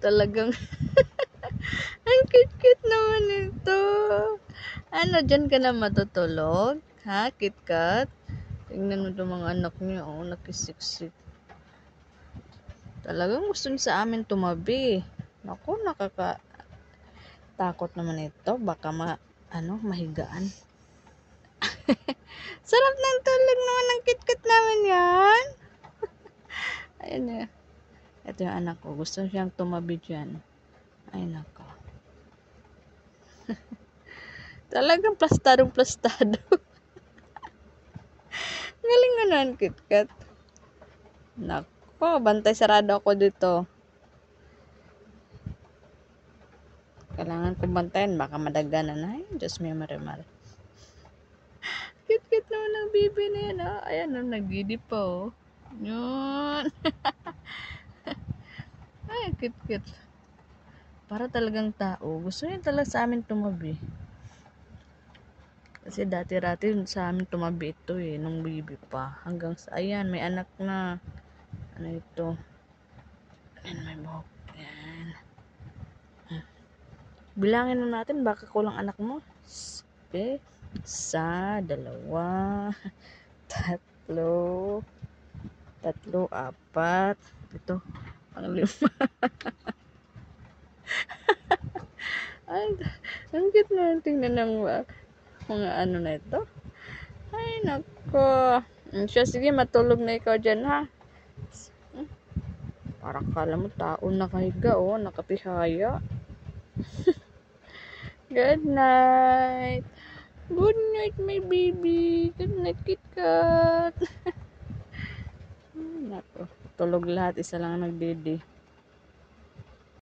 Talagang, ang cute-cute naman ito. Ano, dyan ka na matutulog? Ha, KitKat? Tingnan mo itong mga anak niya, oh, nakisiksik. Talagang gusto niya sa amin tumabi. Naku, nakakatakot naman ito. Baka mahigaan. Sarap ng tulog naman ng KitKat namin yan. Ayun eh. Ito yung anak ko. Gusto siyang tumabi dyan. Ay, nako. Talagang plastado. Galing nga naman, KitKat. Nako, bantay sarado ako dito. Kailangan kong bantayan. Baka madaganan. Ay, Diyos mo, marimar. Cute naman ng baby na yan. Oh. Ayan, oh, nagdidi pa. Oh. Yun. Ay, cute. Para talagang tao. Gusto niya talaga sa amin tumabi. Kasi dati-rati sa amin tumabi ito eh. Nung baby pa. Hanggang sa, ayan, may anak na. Ano ito? Ayan, may buhok. Ayan. Bilangin na natin. Baka kulang anak mo. Okay. 1, 2, 3, 4. Ito. Ang 5. Ay, ang cute naman. Tingnan ng mga ano na ito. Ay, nako. Siya, sige, matulog na ikaw dyan, ha? Parang kala mo tao nakahiga, oh. Nakatihaya. Good night. Good night, my baby. Good night, KitKat. Nako. Tulog lahat. Isa lang ang nagdidi.